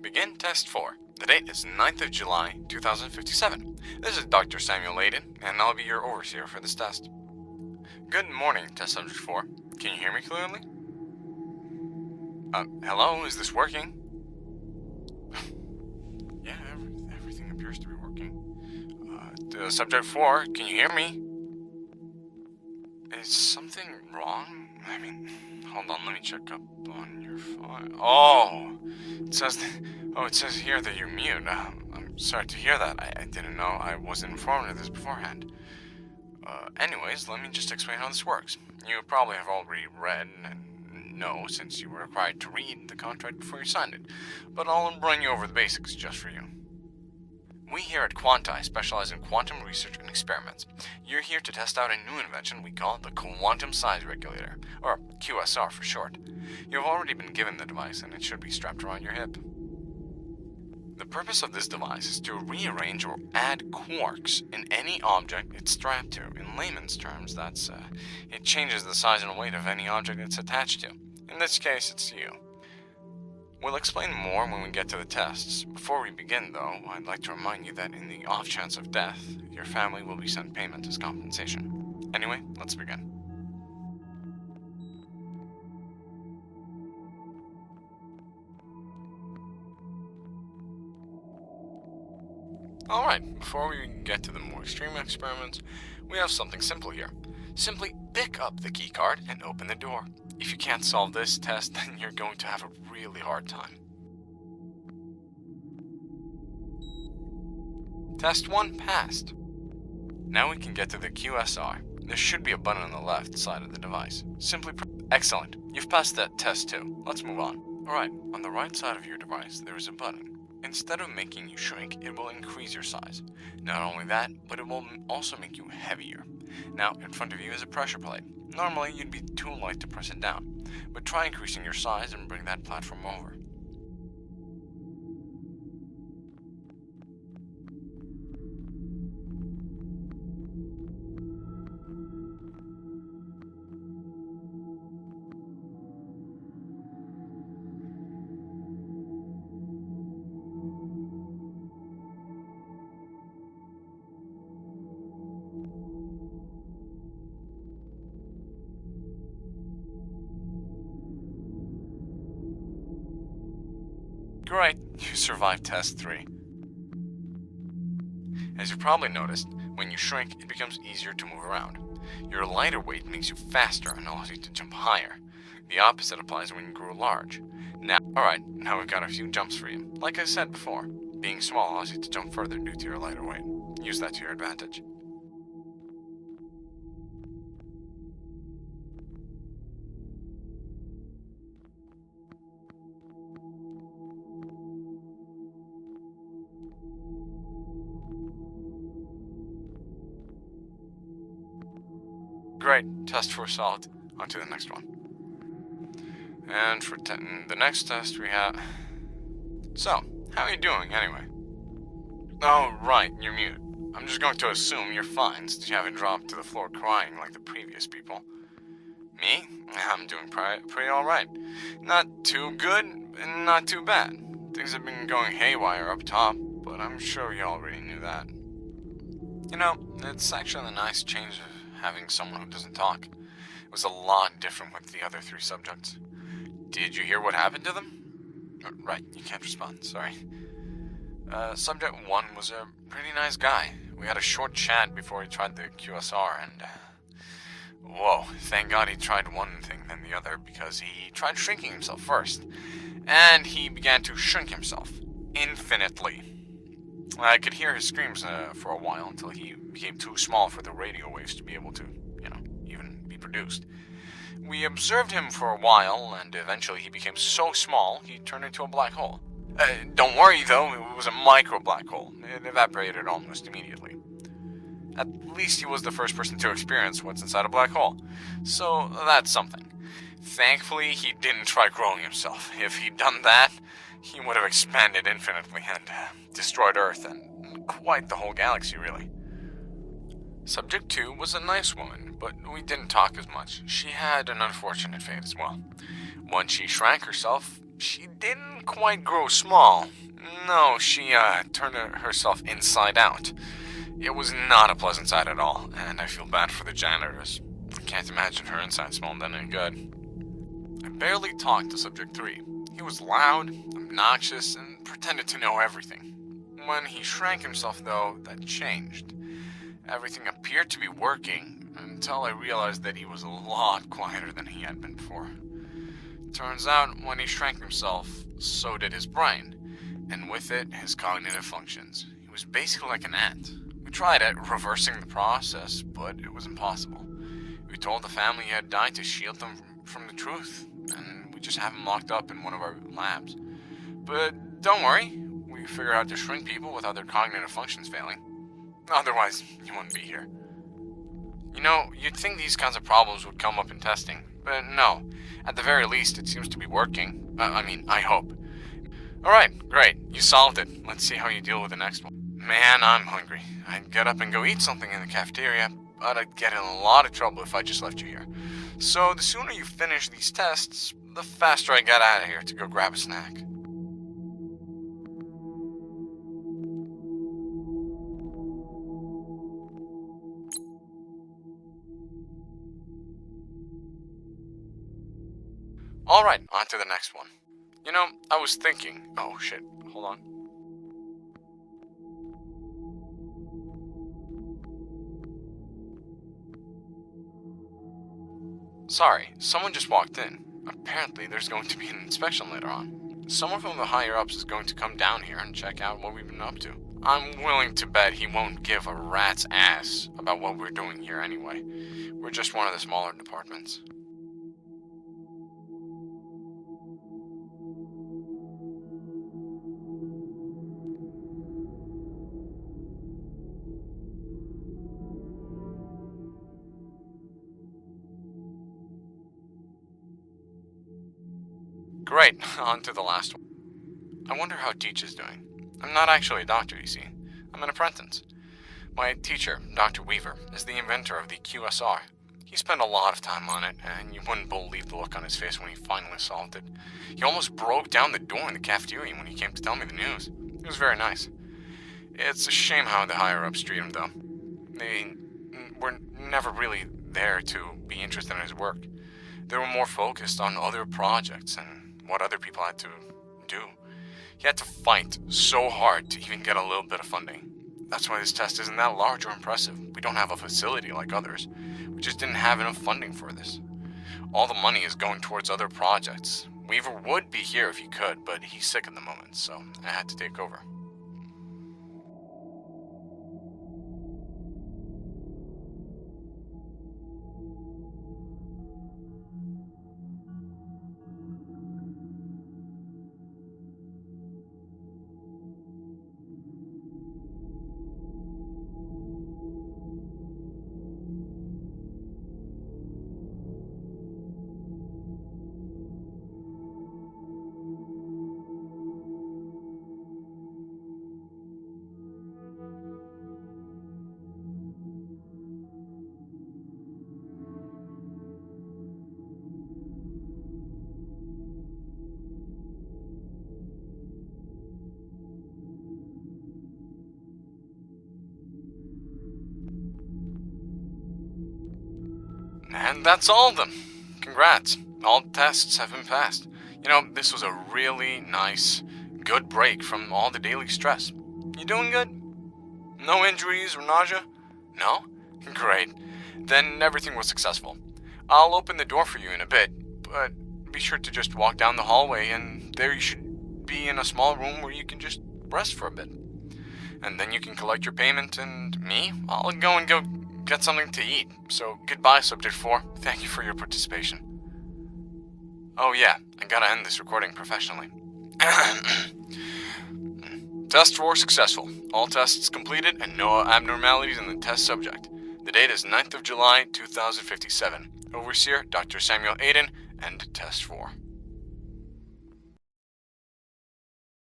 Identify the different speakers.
Speaker 1: Begin test 4. The date is 9th of July, 2057. This is Dr. Samuel Layden, and I'll be your overseer for this test. Good morning, test subject 4. Can you hear me clearly? Hello, is this working? Yeah, everything appears to be working. Subject 4, can you hear me? Is something wrong? I mean, hold on, let me check up on your file. Oh, it says here that you're mute. I'm sorry to hear that. I didn't know. I wasn't informed of this beforehand. Anyways, let me just explain how this works. You probably have already read and know, since you were required to read the contract before you signed it. But I'll run you over the basics just for you. We here at Quanti specialize in quantum research and experiments. You're here to test out a new invention we call the Quantum Size Regulator, or QSR for short. You've already been given the device and it should be strapped around your hip. The purpose of this device is to rearrange or add quarks in any object it's strapped to. In layman's terms, it changes the size and weight of any object it's attached to. In this case, it's you. We'll explain more when we get to the tests. Before we begin, though, I'd like to remind you that in the off chance of death, your family will be sent payment as compensation. Anyway, let's begin. Alright, before we get to the more extreme experiments, we have something simple here. Simply pick up the keycard and open the door. If you can't solve this test, then you're going to have a really hard time. Test 1 passed. Now we can get to the QSR. There should be a button on the left side of the device. Simply Excellent. You've passed that test too. Let's move on. Alright, on the right side of your device, there is a button. Instead of making you shrink, it will increase your size. Not only that, but it will also make you heavier. Now, in front of you is a pressure plate. Normally, you'd be too light to press it down, but try increasing your size and bring that platform over. Great, you survived test 3. As you probably noticed, when you shrink, it becomes easier to move around. Your lighter weight makes you faster and allows you to jump higher. The opposite applies when you grow large. Now we've got a few jumps for you. Like I said before, being small allows you to jump further due to your lighter weight. Use that to your advantage. Great, test 4 solved. On to the next one. And for the next test we have... So, how are you doing anyway? Oh, right, you're mute. I'm just going to assume you're fine since you haven't dropped to the floor crying like the previous people. Me? I'm doing pretty alright. Not too good, and not too bad. Things have been going haywire up top, but I'm sure you already knew that. You know, it's actually a nice change of having someone who doesn't talk. It was a lot different with the other 3 subjects. Did you hear what happened to them? Right, you can't respond, sorry. Subject 1 was a pretty nice guy. We had a short chat before he tried the QSR and... whoa, thank God he tried one thing then the other, because he tried shrinking himself first. And he began to shrink himself. Infinitely. I could hear his screams for a while until he became too small for the radio waves to be able to, even be produced. We observed him for a while, and eventually he became so small, he turned into a black hole. Don't worry though, it was a micro black hole. It evaporated almost immediately. At least he was the first person to experience what's inside a black hole. So that's something. Thankfully, he didn't try growing himself. If he'd done that, he would have expanded infinitely and destroyed Earth and quite the whole galaxy, really. Subject 2 was a nice woman, but we didn't talk as much. She had an unfortunate fate as well. Once she shrank herself, she didn't quite grow small. No, she turned herself inside out. It was not a pleasant sight at all, and I feel bad for the janitors. I can't imagine her inside smelling that any good. I barely talked to Subject 3. He was loud, obnoxious, and pretended to know everything. When he shrank himself, though, that changed. Everything appeared to be working, until I realized that he was a lot quieter than he had been before. Turns out, when he shrank himself, so did his brain, and with it, his cognitive functions. He was basically like an ant. We tried at reversing the process, but it was impossible. We told the family he had died to shield them from the truth, and we just have him locked up in one of our labs. But don't worry, we figured out to shrink people without their cognitive functions failing. Otherwise, you wouldn't be here. You know, you'd think these kinds of problems would come up in testing, but no. At the very least, it seems to be working. I hope. Alright, great. You solved it. Let's see how you deal with the next one. Man, I'm hungry. I'd get up and go eat something in the cafeteria, but I'd get in a lot of trouble if I just left you here. So the sooner you finish these tests, the faster I get out of here to go grab a snack. Alright, on to the next one. You know, I was thinking... Oh shit, hold on. Sorry, someone just walked in. Apparently there's going to be an inspection later on. Someone from the higher-ups is going to come down here and check out what we've been up to. I'm willing to bet he won't give a rat's ass about what we're doing here anyway. We're just one of the smaller departments. Great, on to the last one. I wonder how Teach is doing. I'm not actually a doctor, you see. I'm an apprentice. My teacher, Dr. Weaver, is the inventor of the QSR. He spent a lot of time on it, and you wouldn't believe the look on his face when he finally solved it. He almost broke down the door in the cafeteria when he came to tell me the news. It was very nice. It's a shame how the higher-ups treat him, though. They were never really there to be interested in his work. They were more focused on other projects and what other people had to do. He had to fight so hard to even get a little bit of funding. That's why this test isn't that large or impressive. We don't have a facility like others. We just didn't have enough funding for this. All the money is going towards other projects. Weaver would be here if he could, but he's sick at the moment, so I had to take over. And that's all of them. Congrats. All tests have been passed. You know, this was a really nice, good break from all the daily stress. You doing good? No injuries or nausea? No? Great. Then everything was successful. I'll open the door for you in a bit, but be sure to just walk down the hallway and there you should be in a small room where you can just rest for a bit. And then you can collect your payment and me, I'll go get something to eat. So goodbye, Subject 4. Thank you for your participation. Oh yeah, I gotta end this recording professionally. Test 4 successful. All tests completed and no abnormalities in the test subject. The date is 9th of July, 2057. Overseer, Dr. Samuel Aiden, and Test 4.